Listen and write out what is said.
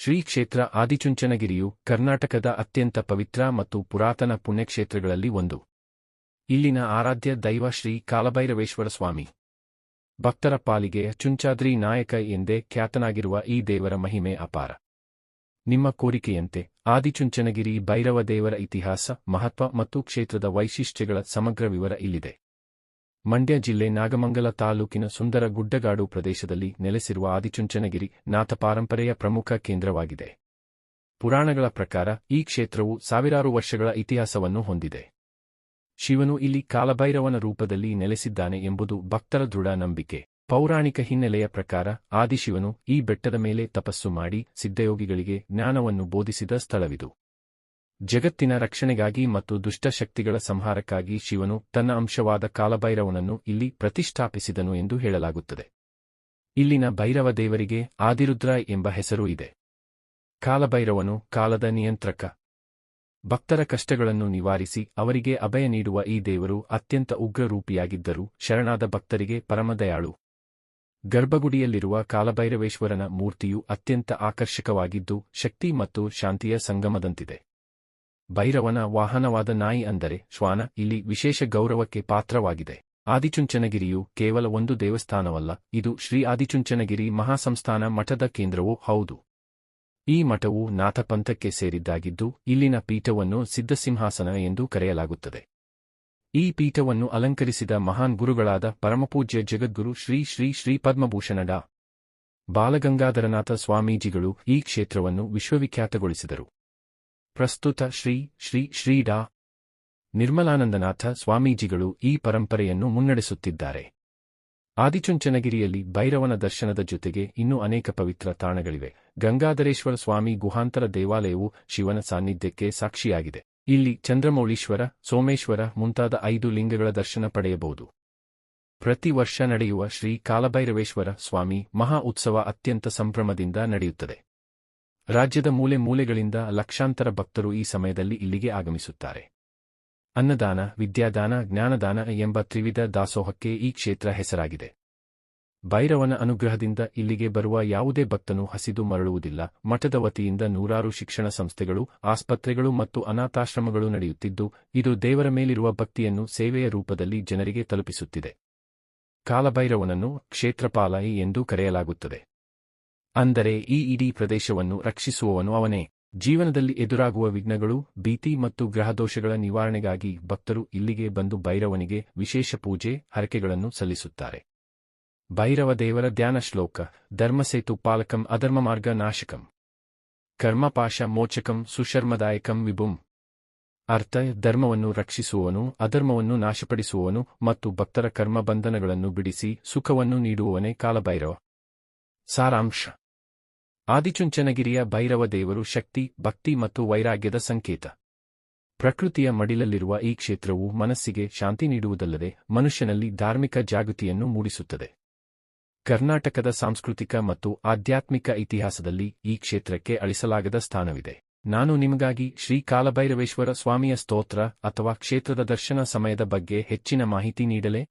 ಶ್ರೀ ಕ್ಷೇತ್ರ ಆದಿಚುಂಚನಗಿರಿಯು ಕರ್ನಾಟಕದ ಅತ್ಯಂತ ಪವಿತ್ರ ಮತ್ತು ಪುರಾತನ ಪುಣ್ಯಕ್ಷೇತ್ರಗಳಲ್ಲಿ ಒಂದು. ಇಲ್ಲಿನ ಆರಾಧ್ಯ ದೈವ ಶ್ರೀ ಕಾಲಭೈರವೇಶ್ವರ ಸ್ವಾಮಿ. ಭಕ್ತರ ಪಾಲಿಗೆ ಚುಂಚಾದ್ರಿ ನಾಯಕ ಎಂದೇ ಖ್ಯಾತನಾಗಿರುವ ಈ ದೇವರ ಮಹಿಮೆ ಅಪಾರ. ನಿಮ್ಮ ಕೋರಿಕೆಯಂತೆ ಆದಿಚುಂಚನಗಿರಿ ಭೈರವ ದೇವರ ಇತಿಹಾಸ, ಮಹತ್ವ ಮತ್ತು ಕ್ಷೇತ್ರದ ವೈಶಿಷ್ಟ್ಯಗಳ ಸಮಗ್ರ ವಿವರ ಇಲ್ಲಿದೆ. ಮಂಡ್ಯ ಜಿಲ್ಲೆ ನಾಗಮಂಗಲ ತಾಲೂಕಿನ ಸುಂದರ ಗುಡ್ಡಗಾಡು ಪ್ರದೇಶದಲ್ಲಿ ನೆಲೆಸಿರುವ ಆದಿಚುಂಚನಗಿರಿ ನಾಥ ಪರಂಪರೆಯ ಪ್ರಮುಖ ಕೇಂದ್ರವಾಗಿದೆ. ಪುರಾಣಗಳ ಪ್ರಕಾರ ಈ ಕ್ಷೇತ್ರವು ಸಾವಿರಾರು ವರ್ಷಗಳ ಇತಿಹಾಸವನ್ನು ಹೊಂದಿದೆ. ಶಿವನು ಇಲ್ಲಿ ಕಾಲಭೈರವನ ರೂಪದಲ್ಲಿ ನೆಲೆಸಿದ್ದಾನೆ ಎಂಬುದು ಭಕ್ತರ ದೃಢ ನಂಬಿಕೆ. ಪೌರಾಣಿಕ ಹಿನ್ನೆಲೆಯ ಪ್ರಕಾರ ಆದಿಶಿವನು ಈ ಬೆಟ್ಟದ ಮೇಲೆ ತಪಸ್ಸು ಮಾಡಿ ಸಿದ್ಧಯೋಗಿಗಳಿಗೆ ಜ್ಞಾನವನ್ನು ಬೋಧಿಸಿದ ಸ್ಥಳವಿದು. ಜಗತ್ತಿನ ರಕ್ಷಣೆಗಾಗಿ ಮತ್ತು ದುಷ್ಟಶಕ್ತಿಗಳ ಸಂಹಾರಕ್ಕಾಗಿ ಶಿವನು ತನ್ನ ಅಂಶವಾದ ಕಾಲಭೈರವನನ್ನು ಇಲ್ಲಿ ಪ್ರತಿಷ್ಠಾಪಿಸಿದನು ಎಂದು ಹೇಳಲಾಗುತ್ತದೆ. ಇಲ್ಲಿನ ಭೈರವ ದೇವರಿಗೆ ಆದಿರುದ್ರ ಎಂಬ ಹೆಸರು ಇದೆ. ಕಾಲಭೈರವನು ಕಾಲದ ನಿಯಂತ್ರಕ. ಭಕ್ತರ ಕಷ್ಟಗಳನ್ನು ನಿವಾರಿಸಿ ಅವರಿಗೆ ಅಭಯ ನೀಡುವ ಈ ದೇವರು ಅತ್ಯಂತ ಉಗ್ರರೂಪಿಯಾಗಿದ್ದರೂ ಶರಣಾದ ಭಕ್ತರಿಗೆ ಪರಮದಯಾಳು. ಗರ್ಭಗುಡಿಯಲ್ಲಿರುವ ಕಾಲಭೈರವೇಶ್ವರನ ಮೂರ್ತಿಯು ಅತ್ಯಂತ ಆಕರ್ಷಕವಾಗಿದ್ದು ಶಕ್ತಿ ಮತ್ತು ಶಾಂತಿಯ ಸಂಗಮದಂತಿದೆ. ಭೈರವನ ವಾಹನವಾದ ನಾಯಿ ಅಂದರೆ ಶ್ವಾನ ಇಲ್ಲಿ ವಿಶೇಷ ಗೌರವಕ್ಕೆ ಪಾತ್ರವಾಗಿದೆ. ಆದಿಚುಂಚನಗಿರಿಯು ಕೇವಲ ಒಂದು ದೇವಸ್ಥಾನವಲ್ಲ, ಇದು ಶ್ರೀ ಆದಿಚುಂಚನಗಿರಿ ಮಹಾಸಂಸ್ಥಾನ ಮಠದ ಕೇಂದ್ರವೂ ಹೌದು. ಈ ಮಠವು ನಾಥಪಂಥಕ್ಕೆ ಸೇರಿದ್ದಾಗಿದ್ದು ಇಲ್ಲಿನ ಪೀಠವನ್ನು ಸಿದ್ಧಸಿಂಹಾಸನ ಎಂದು ಕರೆಯಲಾಗುತ್ತದೆ. ಈ ಪೀಠವನ್ನು ಅಲಂಕರಿಸಿದ ಮಹಾನ್ ಗುರುಗಳಾದ ಪರಮಪೂಜ್ಯ ಜಗದ್ಗುರು ಶ್ರೀ ಶ್ರೀ ಶ್ರೀ ಪದ್ಮಭೂಷಣ ಡಾ. ಬಾಲಗಂಗಾಧರನಾಥ ಸ್ವಾಮೀಜಿಗಳು ಈ ಕ್ಷೇತ್ರವನ್ನು ವಿಶ್ವವಿಖ್ಯಾತಗೊಳಿಸಿದರು. ಪ್ರಸ್ತುತ ಶ್ರೀ ಶ್ರೀ ಶ್ರೀ ಡಾ. ನಿರ್ಮಲಾನಂದನಾಥ ಸ್ವಾಮೀಜಿಗಳು ಈ ಪರಂಪರೆಯನ್ನು ಮುನ್ನಡೆಸುತ್ತಿದ್ದಾರೆ. ಆದಿಚುಂಚನಗಿರಿಯಲ್ಲಿ ಭೈರವನ ದರ್ಶನದ ಜೊತೆಗೆ ಇನ್ನೂ ಅನೇಕ ಪವಿತ್ರ ತಾಣಗಳಿವೆ. ಗಂಗಾಧರೇಶ್ವರ ಸ್ವಾಮಿ ಗುಹಾಂತರ ದೇವಾಲಯವು ಶಿವನ ಸಾನ್ನಿಧ್ಯಕ್ಕೆ ಸಾಕ್ಷಿಯಾಗಿದೆ. ಇಲ್ಲಿ ಚಂದ್ರಮೌಳೀಶ್ವರ, ಸೋಮೇಶ್ವರ ಮುಂತಾದ 5 ಲಿಂಗಗಳ ದರ್ಶನ ಪಡೆಯಬಹುದು. ಪ್ರತಿ ವರ್ಷ ನಡೆಯುವ ಶ್ರೀ ಕಾಲಭೈರವೇಶ್ವರ ಸ್ವಾಮಿ ಮಹಾ ಉತ್ಸವ ಅತ್ಯಂತ ಸಂಭ್ರಮದಿಂದ ನಡೆಯುತ್ತದೆ. ರಾಜ್ಯದ ಮೂಲೆ ಮೂಲೆಗಳಿಂದ ಲಕ್ಷಾಂತರ ಭಕ್ತರು ಈ ಸಮಯದಲ್ಲಿ ಇಲ್ಲಿಗೆ ಆಗಮಿಸುತ್ತಾರೆ. ಅನ್ನದಾನ, ವಿದ್ಯಾದಾನ, ಜ್ಞಾನದಾನ ಎಂಬ ತ್ರಿವಿಧ ದಾಸೋಹಕ್ಕೆ ಈ ಕ್ಷೇತ್ರ ಹೆಸರಾಗಿದೆ. ಭೈರವನ ಅನುಗ್ರಹದಿಂದ ಇಲ್ಲಿಗೆ ಬರುವ ಯಾವುದೇ ಭಕ್ತನು ಹಸಿದು ಮರಳುವುದಿಲ್ಲ. ಮಠದ ವತಿಯಿಂದ ನೂರಾರು ಶಿಕ್ಷಣ ಸಂಸ್ಥೆಗಳು, ಆಸ್ಪತ್ರೆಗಳು ಮತ್ತು ಅನಾಥಾಶ್ರಮಗಳು ನಡೆಯುತ್ತಿದ್ದು ಇದು ದೇವರ ಮೇಲಿರುವ ಭಕ್ತಿಯನ್ನು ಸೇವೆಯ ರೂಪದಲ್ಲಿ ಜನರಿಗೆ ತಲುಪಿಸುತ್ತಿದೆ. ಕಾಲಭೈರವನನ್ನು ಕ್ಷೇತ್ರಪಾಲಯಿ ಎಂದು ಕರೆಯಲಾಗುತ್ತದೆ. ಅಂದರೆ ಈ ಇಡೀ ಪ್ರದೇಶವನ್ನು ರಕ್ಷಿಸುವವನು ಅವನೇ. ಜೀವನದಲ್ಲಿ ಎದುರಾಗುವ ವಿಘ್ನಗಳು, ಭೀತಿ ಮತ್ತು ಗ್ರಹದೋಷಗಳ ನಿವಾರಣೆಗಾಗಿ ಭಕ್ತರು ಇಲ್ಲಿಗೆ ಬಂದು ಭೈರವನಿಗೆ ವಿಶೇಷ ಪೂಜೆ, ಹರಕೆಗಳನ್ನು ಸಲ್ಲಿಸುತ್ತಾರೆ. ಭೈರವ ದೇವರ ಧ್ಯಾನ ಶ್ಲೋಕ: ಧರ್ಮಸೇತು ಪಾಲಕಂ ಅಧರ್ಮಮಾರ್ಗ ನಾಶಕಂ ಕರ್ಮಪಾಶ ಮೋಚಕಂ ಸುಶರ್ಮದಾಯಕಂ ವಿಭುಂ. ಅರ್ಥ: ಧರ್ಮವನ್ನು ರಕ್ಷಿಸುವವನು, ಅಧರ್ಮವನ್ನು ನಾಶಪಡಿಸುವವನು ಮತ್ತು ಭಕ್ತರ ಕರ್ಮಬಂಧನಗಳನ್ನು ಬಿಡಿಸಿ ಸುಖವನ್ನು ನೀಡುವವನೇ ಕಾಲಭೈರವ. ಸಾರಾಂಶ: ಆದಿಚುಂಚನಗಿರಿಯ ಭೈರವ ದೇವರು ಶಕ್ತಿ, ಭಕ್ತಿ ಮತ್ತು ವೈರಾಗ್ಯದ ಸಂಕೇತ. ಪ್ರಕೃತಿಯ ಮಡಿಲಲ್ಲಿರುವ ಈ ಕ್ಷೇತ್ರವು ಮನಸ್ಸಿಗೆ ಶಾಂತಿ ನೀಡುವುದಲ್ಲದೆ ಮನುಷ್ಯನಲ್ಲಿ ಧಾರ್ಮಿಕ ಜಾಗೃತಿಯನ್ನು ಮೂಡಿಸುತ್ತದೆ. ಕರ್ನಾಟಕದ ಸಾಂಸ್ಕೃತಿಕ ಮತ್ತು ಆಧ್ಯಾತ್ಮಿಕ ಇತಿಹಾಸದಲ್ಲಿ ಈ ಕ್ಷೇತ್ರಕ್ಕೆ ಅಳಿಸಲಾಗದ ಸ್ಥಾನವಿದೆ. ನಾನು ನಿಮಗಾಗಿ ಶ್ರೀ ಕಾಲಭೈರವೇಶ್ವರ ಸ್ವಾಮಿಯ ಸ್ತೋತ್ರ ಅಥವಾ ಕ್ಷೇತ್ರದ ದರ್ಶನ ಸಮಯದ ಬಗ್ಗೆ ಹೆಚ್ಚಿನ ಮಾಹಿತಿ ನೀಡಲೇ?